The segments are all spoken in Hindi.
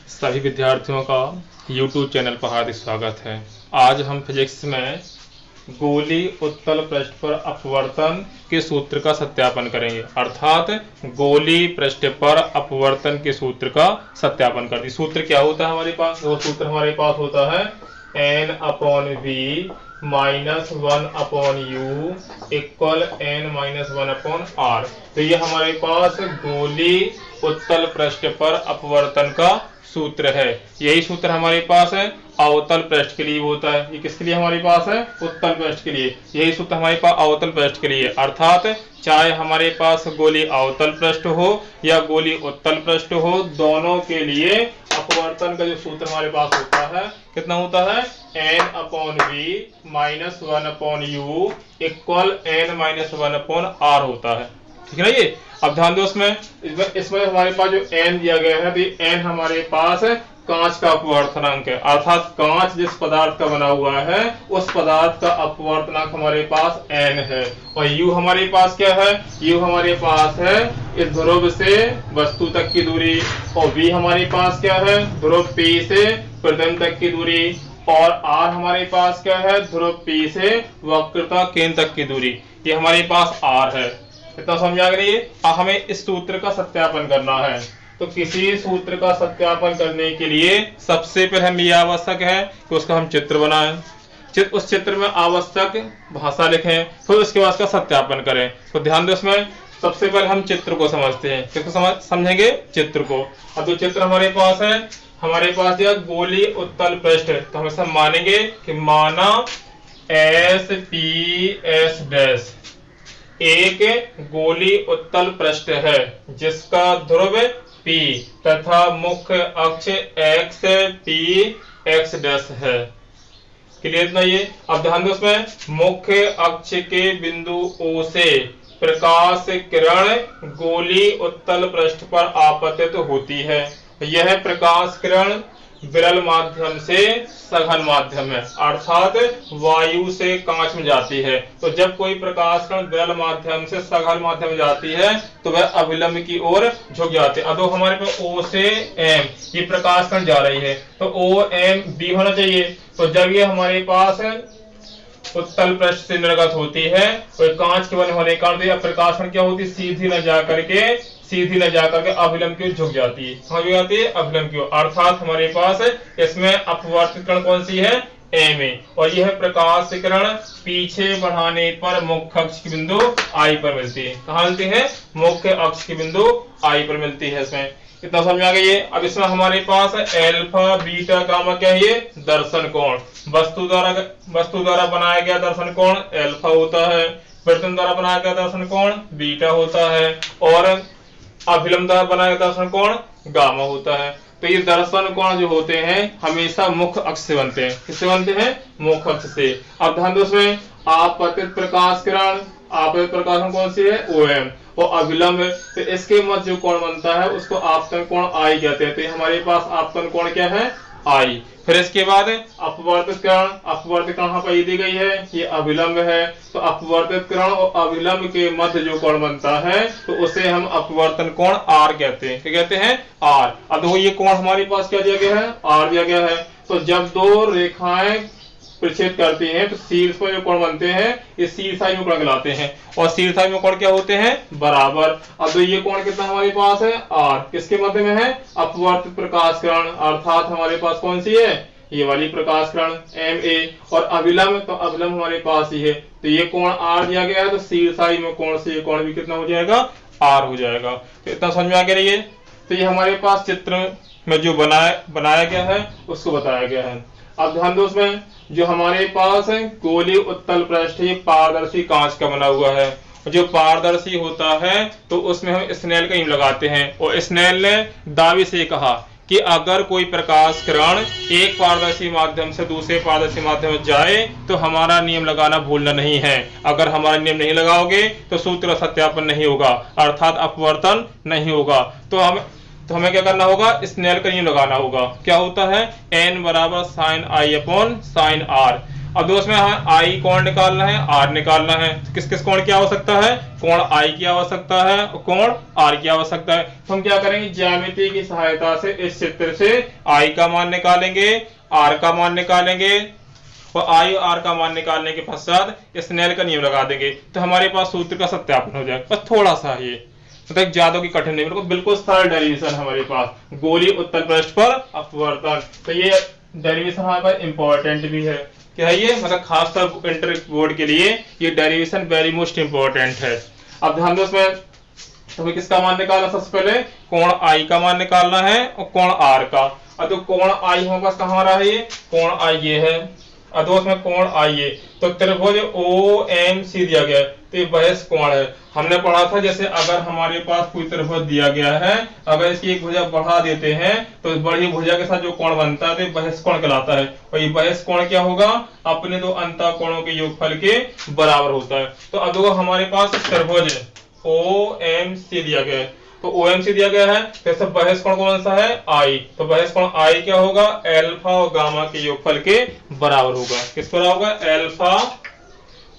सभी विद्यार्थियों का YouTube चैनल पर हार्दिक स्वागत है। आज हम फिजिक्स में गोली उत्तल पृष्ठ पर अपवर्तन के सूत्र का सत्यापन करेंगे, अर्थात गोली पृष्ठ पर अपवर्तन के सूत्र का सत्यापन करते। सूत्र क्या होता है हमारे पास? वो सूत्र हमारे पास होता है n/v minus 1/u equal n-1/r। तो ये हमारे पास गोली उत्तल पृष्ठ पर अपवर्तन का सूत्र है। यही सूत्र हमारे पास है अवतल पृष्ठ के लिए होता है। ये किसके लिए हमारे पास है? उत्तल पृष्ठ के लिए। यही सूत्र हमारे पास अवतल पृष्ठ के लिए, अर्थात चाहे हमारे पास गोली अवतल पृष्ठ हो या गोली उत्तल पृष्ठ हो, दोनों के लिए अपवर्तन का जो सूत्र हमारे पास होता है कितना होता है? n/v minus 1/u equal n-1/r होता है। ठीक है ना? ये अब ध्यान दो, इसमें हमारे पास जो n दिया गया है, तो n हमारे पास कांच का अपवर्तनांक है, अर्थात कांच जिस पदार्थ का बना हुआ है उस पदार्थ का अपवर्तनांक हमारे पास n है। और u हमारे पास क्या है? u हमारे पास है इस ध्रुव से वस्तु तक की दूरी, और v हमारे पास क्या है? ध्रुव p से प्रतिबिंब तक की दूरी, और r हमारे पास क्या है? ध्रुव p से वक्रता केंद्र तक की दूरी। ये हमारे पास r है। इतना समझ आ गई? अब हमें इस सूत्र का सत्यापन करना है। तो किसी सूत्र का सत्यापन करने के लिए सबसे पहले हम ये आवश्यक है कि उसका हम चित्र बनाएं, उस चित्र में आवश्यक भाषा लिखें, फिर उसके बाद उसका सत्यापन करें। तो ध्यान दो, इसमें सबसे पहले हम चित्र को समझते हैं। किसको समझेंगे? चित्र को। अब जो चित्र हमारे पास है, हमारे पास यह गोली उत्तल पृष्ठ है, तो हम सब मानेंगे कि माना S P S' एक गोली उत्तल पृष्ठ है जिसका ध्रुव P तथा मुख्य अक्ष x P x' है। क्लियर ना? ये अब ध्यान दो, उसमें मुख्य अक्ष के बिंदु O से प्रकाश किरण गोली उत्तल पृष्ठ पर आपतित होती है। यह प्रकाश किरण विरल माध्यम से सघन माध्यम है, अर्थात वायु से कांच में जाती है। तो जब कोई प्रकाश कण विरल माध्यम से सघन माध्यम में जाती है तो वह अभिलंब की ओर झुक जाते हैं। अब हमारे पास O से M ये प्रकाश कण जा रही है, तो OMB होना चाहिए। तो जब ये हमारे पास उत्तल पृष्ठ से निर्गत होती है और कांच के बने होने के कारण प्रकाश कण क्या होती है? सीधी न जाकर के अभिलंब की ओर झुक जाती है। समझ में आती है? अभिलंब की ओर, अर्थात हमारे पास इसमें अपवर्तित कण कौन सी है? Ma। और यह प्रकाश किरण पीछे बढ़ाने पर मुख्य अक्ष के बिंदु I पर मिलती है। कहाँ मिलती है? मुख्य अक्ष के बिंदु I पर मिलती है। इसमें कितना समझ में आ गया? अब इसमें हमारे पास अल्फा बीटा गामा क्या है? ये दर्शन कोण। वस्तु द्वारा बनाया गया दर्शन कोण अल्फा होता है, प्रतिबिंब द्वारा बनाया गया दर्शन कोण बीटा होता है, और अभिलंब द्वारा बनाया गया दर्शन कोण गामा होता है। तो ये दर्शन कोण जो होते हैं हमेशा मुख्य अक्ष से बनते हैं। किससे बनते हैं? मुख्य अक्ष से। अब ध्यान दो, उसमें आपतित प्रकाश कौन सी है? OM। और अभिलंब, तो इसके मध्य जो कोण बनता है उसको आपतन कोण I कहते हैं। तो हमारे पास आपतन कोण क्या है? I। फिर इसके बाद अपवर्तित कण यहाँ पर दी गई है, ये अभिलंब है। तो अपवर्तित कण और अभिलंब के मध्य जो कोण बनता है तो उसे हम अपवर्तन कोण R कहते हैं। क्या कहते हैं? R। अब देखो ये कोण हमारे पास क्या दिया गया है? R दिया गया है। तो जब दो रेखाएं प्रच्छेद करती हैं तो शीर्ष पर जो कोण बनते हैं ये शीर्षाई में कोण कहलाते हैं, और शीर्षाई में कोण क्या होते हैं? बराबर। अब तो ये कोण कितना हमारे पास है? R। किसके मध्य में है? अपवर्तित प्रकाश किरण, अर्थात हमारे पास कौन सी है? ये वाली प्रकाश किरण Ma। और अभिलंब, तो अभिलंब हमारे पास ही है, तो ये कोण R दिया गया है, तो शीर्षाई में कोण से ये कोण भी कितना हो जाएगा? R हो जाएगा। तो इतना समझ में आ गया? ये तो ये हमारे पास चित्र में जो बनाया गया है उसको बताया गया है। अब ध्यान दो, उसमें जो हमारे पास है गोली उत्तल पृष्ठ ये पारदर्शी कांच का बना हुआ है। जो पारदर्शी होता है तो उसमें हम स्नेल का नियम लगाते हैं, और स्नेल ने दावे से कहा कि अगर कोई प्रकाश किरण एक पारदर्शी माध्यम से दूसरे पारदर्शी माध्यम में जाए तो हमारा नियम लगाना भूलना नहीं है। अगर हमारा नियम नहीं लगाओगे तो सूत्र सत्यापन नहीं होगा, अर्थात अपवर्तन नहीं होगा। तो हमें क्या करना होगा? स्नेल का नियम लगाना होगा। क्या होता है? n बराबर sin I upon sin R। अब दोस्त में हमें आई कोण निकालना है, आर निकालना है। तो किस किस कोण की आवश्यकता है? कोण आई की आवश्यकता है और कोण आर की आवश्यकता है। तो हम क्या करेंगे, ज्यामिति की सहायता से इस चित्र से आई का मान निकालेंगे, आर का मान निकालेंगे और आई और आर का मान निकालने के पश्चात स्नेल का नियम लगा देंगे। तो हमारे पास सूत्र का सत्यापन हो जाएगा। बस थोड़ा सा ये मतलब ज्यादा की कठिन नहीं, बिल्कुल सरल डेरिवेशन हमारे पास, गोली उत्तल पृष्ठ पर अपवर्तन। तो ये डेरिवेशन हमारे पास इंपॉर्टेंट भी है। क्या है ये, मतलब खासकर इंटर बोर्ड के लिए ये डेरिवेशन वेरी मोस्ट इंपॉर्टेंट है। अब ध्यान दो इसमें, तो किसका मान निकालना, सबसे पहले कोण आई का मान निकालना है और कोण आर का। अब तो कोण आई हमारे पास कहाँ रहा है, ये कोण आई ये है, और दोस्त में कोण आई है। तो त्रिभुज ओ एम सी दिया गया है, तो ये बहिष कोण है। हमने पढ़ा था जैसे अगर हमारे पास कोई त्रिभुज दिया गया है, अगर इसकी एक भुजा बढ़ा देते हैं तो बड़ी भुजा के साथ जो कोण बनता है तो बहिष कोण कहलाता है। और ये बहिष कोण क्या होगा, अपने दो अंतः कोणों के योगफल के बराबर होता है। तो अब देखो हमारे पास त्रिभुज ओ एम सी दिया गया है, तो ओ एम सी दिया गया है, तो बहिष कोण कौन सा है, आई। तो बहिष कोण आई क्या होगा, एल्फा और गामा के योगफल के बराबर होगा। किस बराबर होगा, एल्फा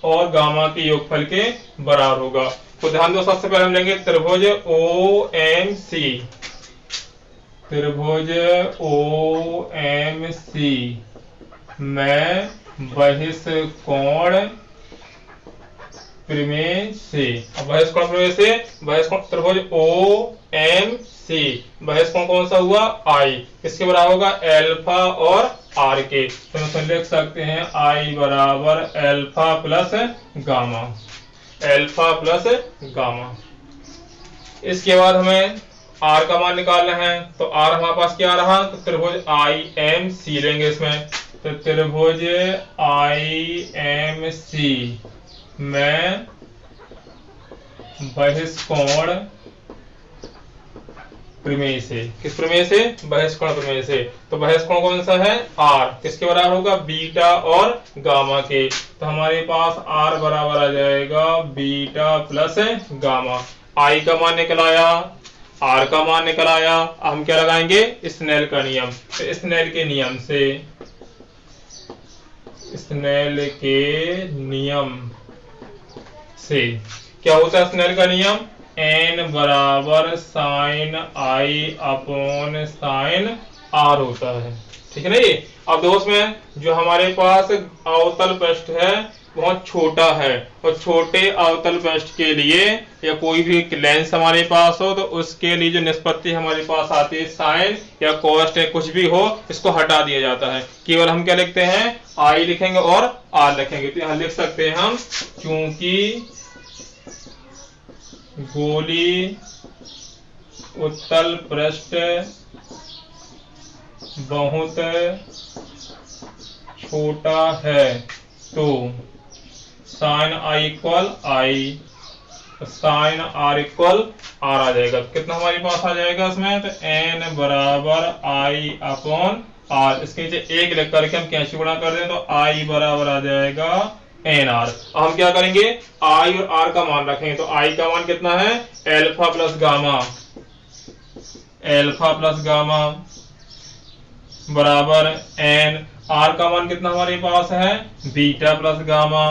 और गामा के योगफल के बराबर होगा। तो ध्यान दो, सबसे पहले हम लेंगे त्रिभुज ओ एम सी, त्रिभुज ओ एम सी में बहिष कोण प्रमेय से, बहिष कोण प्रमेय से बहिष कोण त्रिभुज ओ एम सी बहिष कोण कौन सा हुआ, आई। किसके बराबर होगा, एल्फा और आर के। तो हम लिख सकते हैं आई बराबर alpha plus gamma, alpha plus gamma. इसके बाद हमें आर का मान निकालना है, तो आर हमारे पास क्या रहा, तो त्रिभुज आई एम सी लेंगे इसमें। तो त्रिभुज आई एम सी में बहिष कोण प्रमेय से, किस प्रमेय से, बहिष कोण प्रमेय से। तो बहिष कोण कौन सा है, आर। किसके बराबर होगा, बीटा और गामा के। तो हमारे पास आर बराबर आ जाएगा बीटा प्लस गामा। आई का मान निकल आया, आर का मान निकल आया। हम क्या लगाएंगे, स्नेल का नियम। तो स्नेल के नियम से, स्नेल के नियम से क्या होता है, स्नेल का नियम, एन बराबर sine i upon sine r होता है। ठीक है ना ये। अब दोस्त में जो हमारे पास अवतल पृष्ठ है बहुत छोटा है, और छोटे अवतल पृष्ठ के लिए या कोई भी लेंस हमारे पास हो तो उसके लिए जो निष्पत्ति हमारे पास आती है साइन या कोस्ट है, कुछ भी हो, इसको हटा दिया जाता है। केवल हम क्या लिखते हैं, आई लिखेंगे और आर लिखेंगे। तो यहाँ लिख सकते हैं हम, क्योंकि गोली उत्तल पृष्ठ बहुत छोटा है तो sine i equal i, sine r equal r आ जाएगा। कितना हमारे पास आ जाएगा इसमें, तो एन बराबर आई अपॉन आर। इसके नीचे एक लिख करके हम कैसे गुणा कर दें, तो आई बराबर आ जाएगा एन आर। हम क्या करेंगे, आई और आर का मान रखेंगे। तो आई का मान कितना है, alpha plus gamma, alpha plus gamma बराबर एन। आर का मान कितना हमारे पास है, beta plus gamma,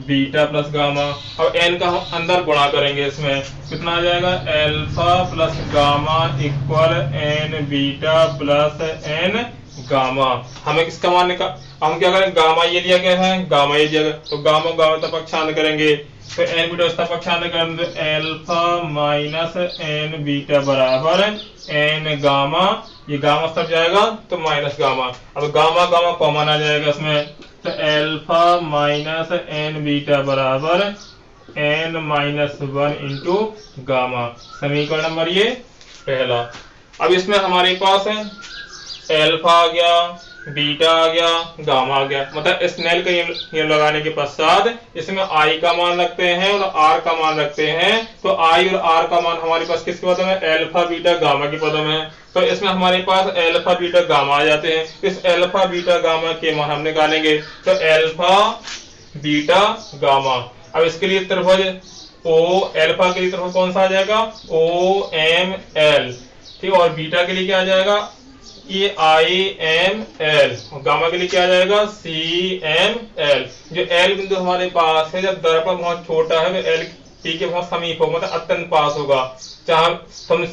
beta plus gamma. अब एन का हम अंदर गुणा करेंगे, इसमें कितना आ जाएगा, alpha plus gamma equal n beta plus n gamma. हमें किसका मान निकाल, हम क्या करें, गामा ये दिया गया है, गामा ये दिया गया, तो गामा गामा तक पक्षांतर करेंगे। तो एन बीटा उसका पक्षांतर करेंगे, तो एल्फा माइनस एन बीटा बराबर एन गामा। ये गामा सब जाएगा तो माइनस गामा। अब गामा गामा कॉमन आ जाएगा इसमें, तो एल्फा माइनस एन बीटा बराबर एन माइनस 1 इंटू गामा। समीकरण नंबर ये पहला। अब इसमें हमारे पास है एल्फा आ गया, बीटा आ गया, गामा आ गया। मतलब स्नेल का नियम लगाने के पश्चात इसमें आई का मान रखते हैं और आर का मान रखते हैं। तो आई और आर का मान हमारे पास किसके पद में, एल्फा बीटा गामा के पद में। तो इसमें हमारे पास एल्फा बीटा गामा आ जाते हैं। इस एल्फा बीटा गामा के मान हम निकालेंगे। तो एल्फा बीटा गामा। अब इसके लिए त्रिभुज ओ, एल्फा के लिए त्रिभुज कौन सा आ जाएगा, ओ एम एल। ठीक, और बीटा के लिए क्या आ जाएगा, ये IML, गामा के लिए क्या आ जाएगा CML। जो L बिंदु हमारे पास है, जब दर्पण बहुत छोटा है तो L P के बहुत समीप होगा, मतलब अत्यंत पास होगा। चाहे हम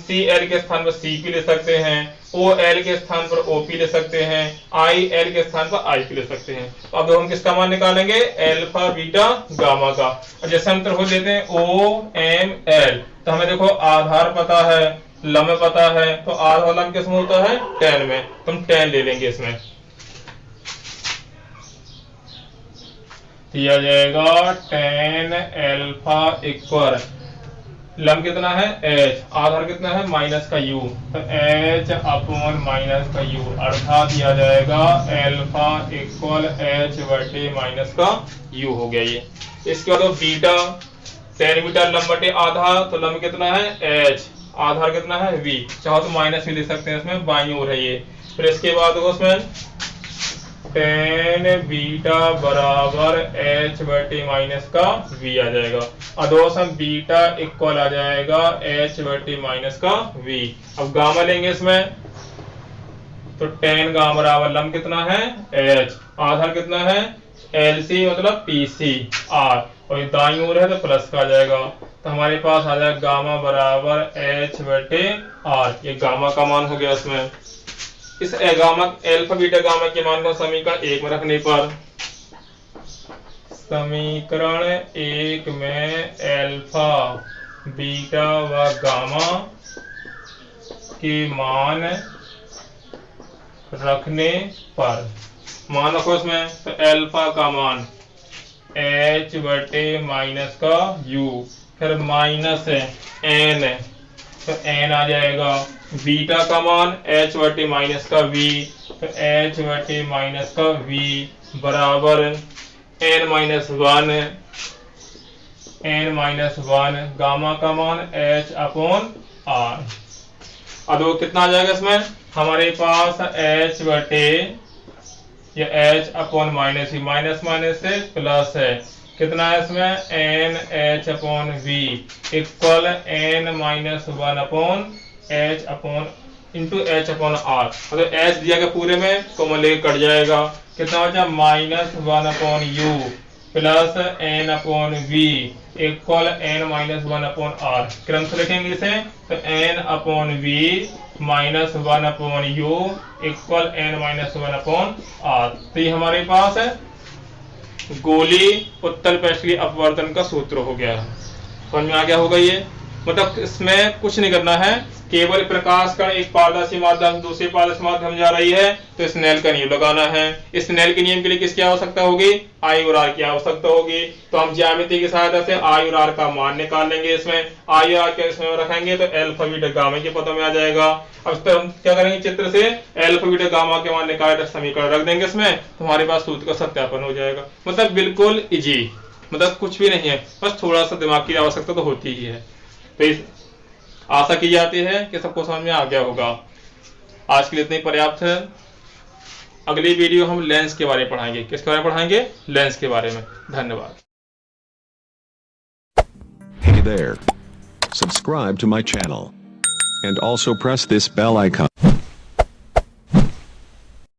CL के स्थान पर CP ले सकते हैं, OL के स्थान पर OP ले सकते हैं, IL के स्थान पर IP ले सकते हैं। तो अब हम किसका मान निकालेंगे, अल्फा बीटा गामा का। और जैसे हम त्रिभुज लेते हैं OML, तो हमें देखो आधार पता है, लंब पता है, तो आधार लंब किसमें होता है, tan में, तो हम tan ले लेंगे इसमें। दिया जाएगा tan अल्फा इक्वल लंब कितना है h, आधार कितना है माइनस का u, तो h अपॉन माइनस का u, अर्थात दिया जाएगा अल्फा इक्वल h बटे माइनस का u हो गया ये। इसके बाद बीटा, tan बीटा लंब बटे आधार, तो लंब कितना है h, आधार कितना है v, चाहो तो माइनस भी लिख सकते हैं, इसमें बाईं ओर है ये। फिर इसके बाद उसमें tan बीटा बराबर h बटे माइनस का v आ जाएगा। अधोसम बीटा इक्वल आ जाएगा h बटे माइनस का v। अब गामा लेंगे इसमें, तो tan गामा बराबर लंब कितना है h, आधार कितना है LC मतलब PC R, और ये दाईं ओर है तो प्लस का आ जाएगा। तो हमारे पास आ जाएगा गामा बराबर h बटे R, ये गामा का मान हो गया इसमें। इस गामा अल्फा बीटा गामा के मान को समीकरण 1 में रखने पर, समीकरण 1 में अल्फा बीटा व गामा के मान रखने पर, मान रखो इसमें, तो अल्फा का मान h बटे माइनस का u, फिर माइनस n, तो n आ जाएगा। बीटा का मान h बटे माइनस का v, तो h बटे माइनस का v बराबर n माइनस वन, गामा का मान h अपॉन r। अब कितना आ जाएगा इसमें, हमारे पास h बटे ये h अपॉन माइनस ही, माइनस माइनस से प्लस है, कितना है इसमें n h upon v equal n minus one upon h upon into h upon r। मतलब h दिया गया पूरे में, कॉमन लेके कट जाएगा, कितना बचा minus one upon u plus n upon v equal n minus one upon r। क्रम से लिखेंगे इसे, तो n upon v minus one upon u equal n minus one upon r। तो ये हमारे पास है गोली उत्तल पृष्ठ के अपवर्तन का सूत्र हो गया है। समझ में आ गया होगा ये। मतलब इसमें कुछ नहीं करना है, केवल प्रकाश का एक पारदर्शी माध्यम दूसरे पारदर्शी माध्यम जा रही है, तो इस स्नेल का नियम लगाना है। इस स्नेल के नियम के लिए किसकी आवश्यकता होगी, आई और आर की आवश्यकता होगी। तो हम ज्यामिति की सहायता से आई और आर का मान निकाल लेंगे। इसमें आई और आर के इसमें रखेंगे तो अल्फा बीटा गामा के पदों में आ जाएगा। अब तो हम क्या करेंगे, चित्र से अल्फा बीटा गामा के मान निकाल समीकरण रख देंगे इसमें, तो हमारे पास सूत्र का सत्यापन हो जाएगा। मतलब बिल्कुल इजी, मतलब कुछ भी नहीं है, बस थोड़ा सा दिमाग की आवश्यकता तो होती ही है। तो आशा की जाती है कि सबको समझ में आ गया होगा। आज के लिए इतना ही पर्याप्त है। अगली वीडियो हम लेंस के बारे में पढ़ाएंगे। किसके बारे में पढ़ाएंगे, लेंस के बारे में। धन्यवाद। Hey there. Subscribe to my channel and also press this bell icon.